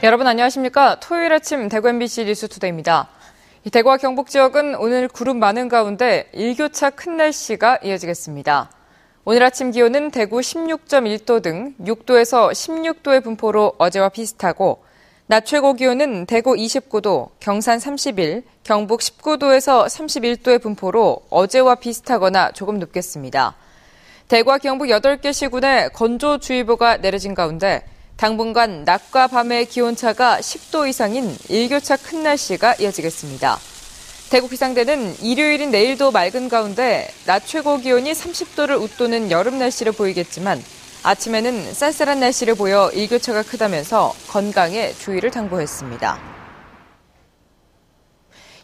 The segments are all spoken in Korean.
여러분 안녕하십니까? 토요일 아침 대구 MBC 뉴스투데이입니다. 대구와 경북 지역은 오늘 구름 많은 가운데 일교차 큰 날씨가 이어지겠습니다. 오늘 아침 기온은 대구 16.1도 등 6도에서 16도의 분포로 어제와 비슷하고 낮 최고 기온은 대구 29도, 경산 31, 경북 19도에서 31도의 분포로 어제와 비슷하거나 조금 높겠습니다. 대구와 경북 8개 시군에 건조주의보가 내려진 가운데 당분간 낮과 밤의 기온차가 10도 이상인 일교차 큰 날씨가 이어지겠습니다. 대구 기상대는 일요일인 내일도 맑은 가운데 낮 최고 기온이 30도를 웃도는 여름 날씨를 보이겠지만 아침에는 쌀쌀한 날씨를 보여 일교차가 크다면서 건강에 주의를 당부했습니다.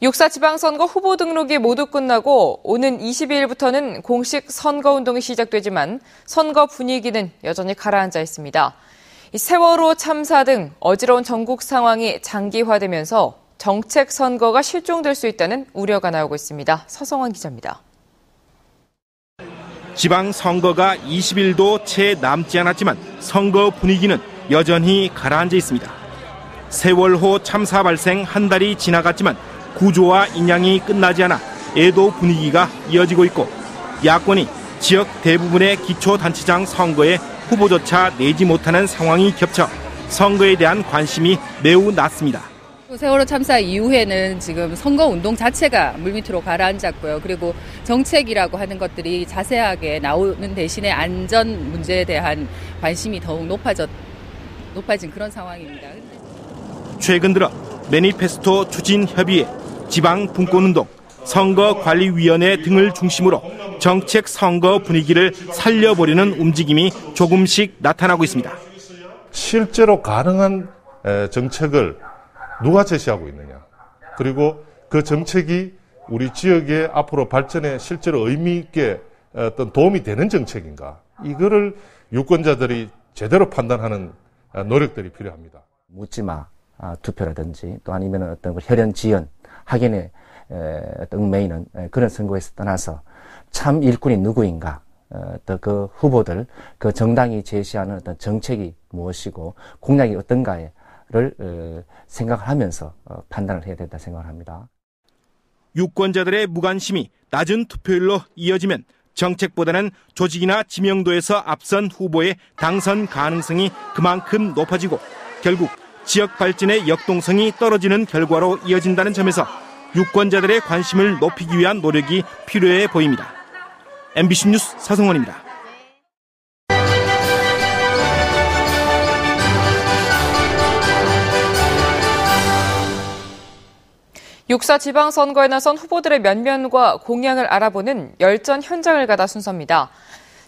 6.4 지방선거 후보 등록이 모두 끝나고 오는 22일부터는 공식 선거운동이 시작되지만 선거 분위기는 여전히 가라앉아 있습니다. 세월호 참사 등 어지러운 전국 상황이 장기화되면서 정책 선거가 실종될 수 있다는 우려가 나오고 있습니다. 서성환 기자입니다. 지방선거가 20일도 채 남지 않았지만 선거 분위기는 여전히 가라앉아 있습니다. 세월호 참사 발생 한 달이 지나갔지만 구조와 인양이 끝나지 않아 애도 분위기가 이어지고 있고 야권이 지역 대부분의 기초단체장 선거에 후보조차 내지 못하는 상황이 겹쳐 선거에 대한 관심이 매우 낮습니다. 세월호 참사 이후에는 지금 선거운동 자체가 물밑으로 가라앉았고요. 그리고 정책이라고 하는 것들이 자세하게 나오는 대신에 안전 문제에 대한 관심이 더욱 높아진 그런 상황입니다. 최근 들어 매니페스토 추진협의회, 지방분권운동, 선거관리위원회 등을 중심으로 정책 선거 분위기를 살려보려는 움직임이 조금씩 나타나고 있습니다. 실제로 가능한 정책을 누가 제시하고 있느냐, 그리고 그 정책이 우리 지역의 앞으로 발전에 실제로 의미 있게 어떤 도움이 되는 정책인가, 이거를 유권자들이 제대로 판단하는 노력들이 필요합니다. 묻지마 투표라든지 또 아니면 어떤 혈연 지연 확인에 얽매이는 그런 선거에서 떠나서 참 일꾼이 누구인가, 또 그 후보들, 그 정당이 제시하는 어떤 정책이 무엇이고 공약이 어떤가를 생각을 하면서 판단을 해야 된다 생각을 합니다. 유권자들의 무관심이 낮은 투표율로 이어지면 정책보다는 조직이나 지명도에서 앞선 후보의 당선 가능성이 그만큼 높아지고 결국 지역 발전의 역동성이 떨어지는 결과로 이어진다는 점에서 유권자들의 관심을 높이기 위한 노력이 필요해 보입니다. MBC 뉴스 서성원입니다. 6.4 지방선거에 나선 후보들의 면면과 공약을 알아보는 열전 현장을 가다 순서입니다.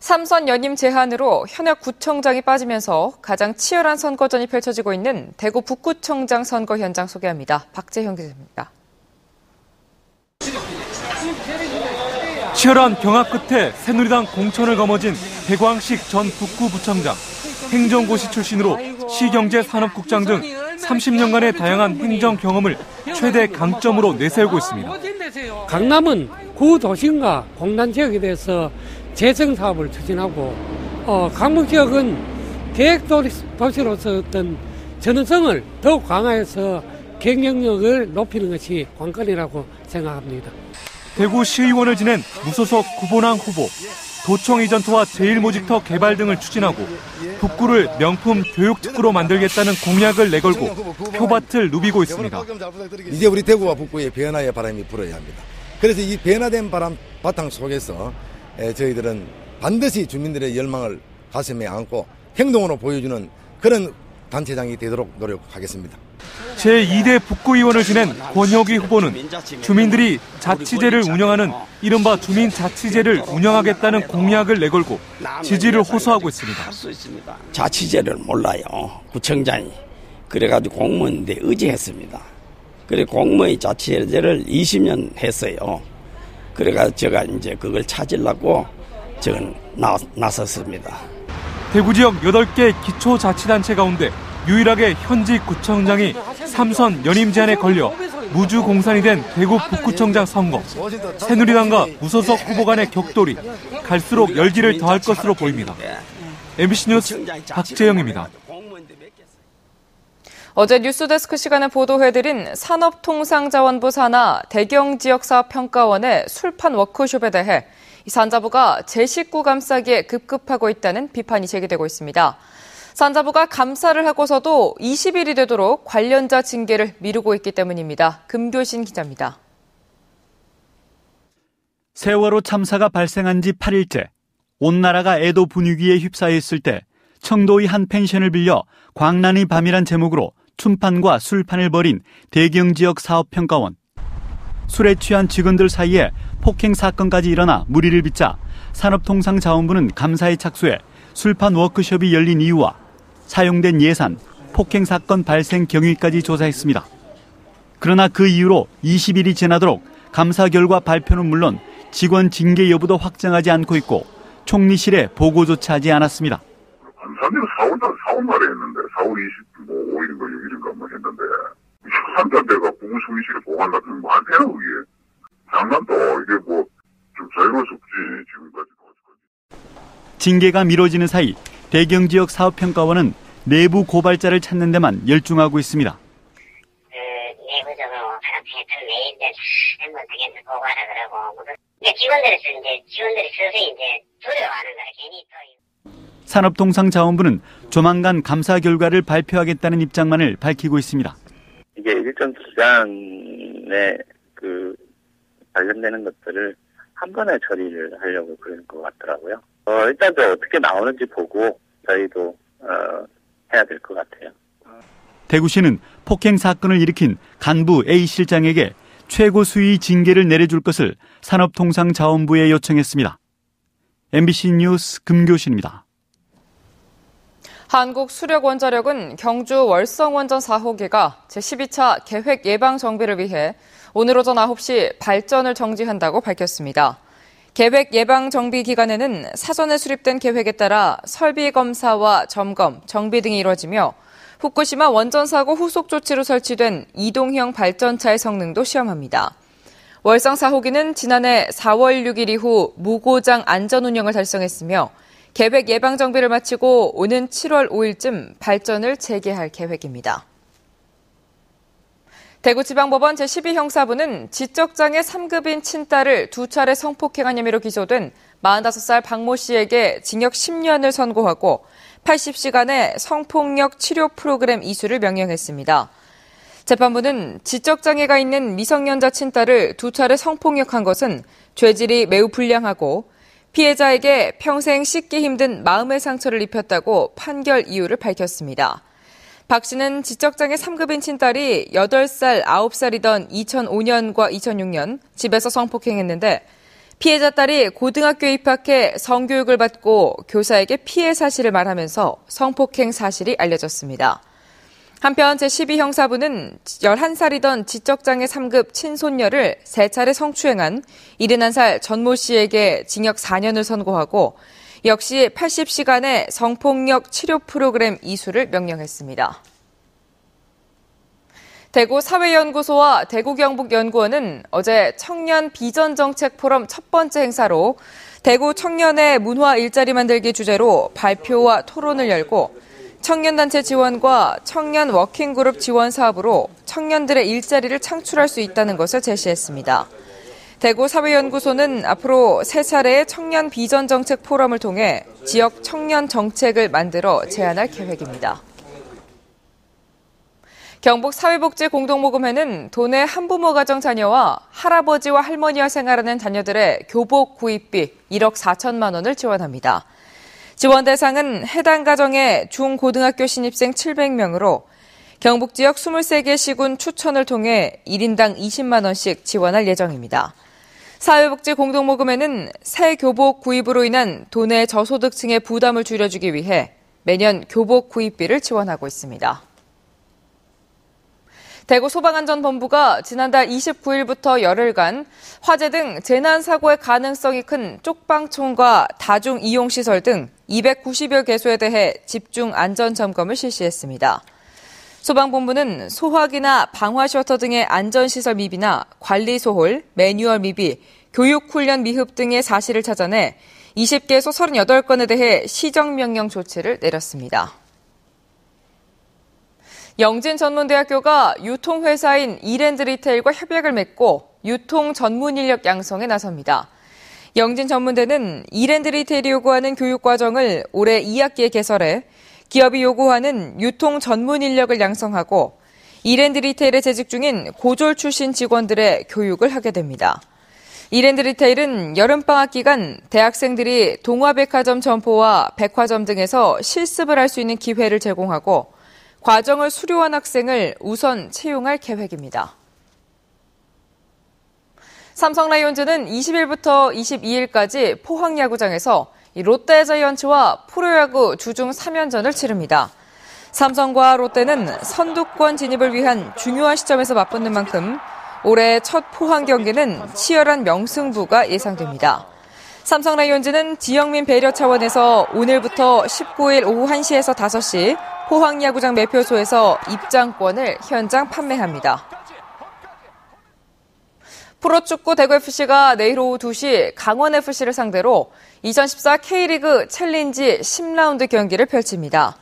3선 연임 제한으로 현역 구청장이 빠지면서 가장 치열한 선거전이 펼쳐지고 있는 대구 북구청장 선거 현장 소개합니다. 박재형 기자입니다. 치열한 경합 끝에 새누리당 공천을 거머쥔 대광식 전 북구부청장. 행정고시 출신으로 시경제산업국장 등 30년간의 다양한 행정 경험을 최대 강점으로 내세우고 있습니다. 강남은 구도심과 공단 지역에 대해서 재생 사업을 추진하고 강북 지역은 계획도시로서 어떤 전능성을 더욱 강화해서 경쟁력을 높이는 것이 관건이라고 생각합니다. 대구 시의원을 지낸 무소속 구본항 후보, 도청 이전터와 제1모직터 개발 등을 추진하고 북구를 명품 교육특구로 만들겠다는 공약을 내걸고 표밭을 누비고 있습니다. 이제 우리 대구와 북구의 변화의 바람이 불어야 합니다. 그래서 이 변화된 바람 바탕 속에서 저희들은 반드시 주민들의 열망을 가슴에 안고 행동으로 보여주는 그런 단체장이 되도록 노력하겠습니다. 제2대 북구의원을 지낸 권혁위 후보는 주민들이 자치제를 운영하는 이른바 주민자치제를 운영하겠다는 공약을 내걸고 지지를 호소하고 있습니다. 자치제를 몰라요. 구청장이. 그래가지고 공무원인데 의지했습니다. 그래 공무원의 자치제를 20년 했어요. 그래가지고 제가 이제 그걸 찾으려고 저는 나섰습니다. 대구 지역 8개 기초자치단체 가운데 유일하게 현직 구청장이 3선 연임 제한에 걸려 무주공산이 된 대구 북구청장 선거. 새누리당과 무소속 후보 간의 격돌이 갈수록 열기를 더할 것으로 보입니다. MBC 뉴스 박재영입니다. 어제 뉴스데스크 시간에 보도해드린 산업통상자원부 산하 대경지역사업평가원의 술판 워크숍에 대해 산자부가 제 식구 감싸기에 급급하고 있다는 비판이 제기되고 있습니다. 산자부가 감사를 하고서도 20일이 되도록 관련자 징계를 미루고 있기 때문입니다. 금교신 기자입니다. 세월호 참사가 발생한 지 8일째, 온 나라가 애도 분위기에 휩싸여 있을 때 청도의 한 펜션을 빌려 광란의 밤이란 제목으로 춤판과 술판을 벌인 대경지역 사업평가원. 술에 취한 직원들 사이에 폭행 사건까지 일어나 무리를 빚자 산업통상자원부는 감사에 착수해 술판 워크숍이 열린 이유와 사용된 예산, 폭행 사건 발생 경위까지 조사했습니다. 그러나 그 이후로 20일이 지나도록 감사 결과 발표는 물론 직원 징계 여부도 확정하지 않고 있고 총리실에 보고조차 하지 않았습니다. 감사는 4월 말에 했는데 4월 25일인가 6일인가 뭐 했는데 한달 내가 국무총리실에 보관놨더니 뭐 안 돼요 이게. 장난도 이게 뭐 좀 자유로울 수 없지 지금까지도. 징계가 미뤄지는 사이 대경지역 사업평가원은 내부 고발자를 찾는 데만 열중하고 있습니다. 내부적으로 같은 메일들 어떻게 보고하라 그러고 직원들이 서서히 두려워하는 거라 괜히 또. 산업통상자원부는 조만간 감사 결과를 발표하겠다는 입장만을 밝히고 있습니다. 이게 일정 기간에 관련되는 것들을 한 번에 처리를 하려고 그러는 것 같더라고요. 일단 어떻게 나오는지 보고 저희도 해야 될 것 같아요. 대구시는 폭행 사건을 일으킨 간부 A 실장에게 최고 수위 징계를 내려줄 것을 산업통상자원부에 요청했습니다. MBC 뉴스 금교신입니다. 한국수력원자력은 경주 월성원전 4호기가 제12차 계획 예방 정비를 위해 오늘 오전 9시 발전을 정지한다고 밝혔습니다. 계획 예방 정비 기간에는 사전에 수립된 계획에 따라 설비 검사와 점검, 정비 등이 이루어지며 후쿠시마 원전 사고 후속 조치로 설치된 이동형 발전차의 성능도 시험합니다. 월성 4호기는 지난해 4월 6일 이후 무고장 안전 운영을 달성했으며 계획 예방 정비를 마치고 오는 7월 5일쯤 발전을 재개할 계획입니다. 대구지방법원 제12형사부는 지적장애 3급인 친딸을 2차례 성폭행한 혐의로 기소된 45살 박모 씨에게 징역 10년을 선고하고 80시간의 성폭력 치료 프로그램 이수를 명령했습니다. 재판부는 지적장애가 있는 미성년자 친딸을 2차례 성폭력한 것은 죄질이 매우 불량하고 피해자에게 평생 씻기 힘든 마음의 상처를 입혔다고 판결 이유를 밝혔습니다. 박 씨는 지적장애 3급인 친딸이 8살, 9살이던 2005년과 2006년 집에서 성폭행했는데 피해자 딸이 고등학교에 입학해 성교육을 받고 교사에게 피해 사실을 말하면서 성폭행 사실이 알려졌습니다. 한편 제12형사부는 11살이던 지적장애 3급 친손녀를 3차례 성추행한 71살 전모 씨에게 징역 4년을 선고하고 역시 80시간의 성폭력 치료 프로그램 이수를 명령했습니다. 대구사회연구소와 대구경북연구원은 어제 청년 비전정책 포럼 첫 번째 행사로 대구 청년의 문화 일자리 만들기 주제로 발표와 토론을 열고 청년단체 지원과 청년 워킹그룹 지원 사업으로 청년들의 일자리를 창출할 수 있다는 것을 제시했습니다. 대구사회연구소는 앞으로 3차례의 청년 비전정책 포럼을 통해 지역 청년 정책을 만들어 제안할 계획입니다. 경북 사회복지공동모금회는 도내 한부모 가정 자녀와 할아버지와 할머니와 생활하는 자녀들의 교복 구입비 1억 4천만 원을 지원합니다. 지원 대상은 해당 가정의 중고등학교 신입생 700명으로 경북 지역 23개 시군 추천을 통해 1인당 20만 원씩 지원할 예정입니다. 사회복지공동모금회는 새 교복 구입으로 인한 도내 저소득층의 부담을 줄여주기 위해 매년 교복 구입비를 지원하고 있습니다. 대구소방안전본부가 지난달 29일부터 열흘간 화재 등 재난사고의 가능성이 큰 쪽방촌과 다중이용시설 등 290여 개소에 대해 집중 안전점검을 실시했습니다. 소방본부는 소화기나 방화셔터 등의 안전시설 미비나 관리소홀, 매뉴얼 미비, 교육훈련 미흡 등의 사실을 찾아내 20개소 38건에 대해 시정명령 조치를 내렸습니다. 영진전문대학교가 유통회사인 이랜드리테일과 협약을 맺고 유통 전문 인력 양성에 나섭니다. 영진전문대는 이랜드리테일이 요구하는 교육과정을 올해 2학기에 개설해 기업이 요구하는 유통 전문 인력을 양성하고 이랜드리테일에 재직 중인 고졸 출신 직원들의 교육을 하게 됩니다. 이랜드리테일은 여름방학 기간 대학생들이 동화백화점 점포와 백화점 등에서 실습을 할 수 있는 기회를 제공하고 과정을 수료한 학생을 우선 채용할 계획입니다. 삼성 라이온즈는 20일부터 22일까지 포항 야구장에서 롯데자이언츠와 프로야구 주중 3연전을 치릅니다. 삼성과 롯데는 선두권 진입을 위한 중요한 시점에서 맞붙는 만큼 올해 첫 포항 경기는 치열한 명승부가 예상됩니다. 삼성 라이온즈는 지역민 배려 차원에서 오늘부터 19일 오후 1시에서 5시 포항 야구장 매표소에서 입장권을 현장 판매합니다. 프로축구 대구FC가 내일 오후 2시 강원FC를 상대로 2014 K리그 챌린지 10라운드 경기를 펼칩니다.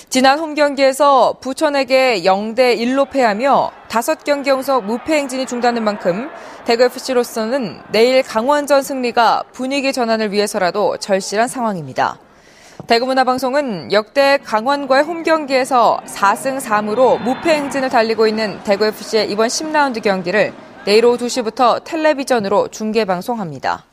지난 홈경기에서 부천에게 0대1로 패하며 5경기 연속 무패 행진이 중단된 만큼 대구FC로서는 내일 강원전 승리가 분위기 전환을 위해서라도 절실한 상황입니다. 대구문화방송은 역대 강원과의 홈경기에서 4승 3무로 무패 행진을 달리고 있는 대구FC의 이번 10라운드 경기를 내일 오후 2시부터 텔레비전으로 중계방송합니다.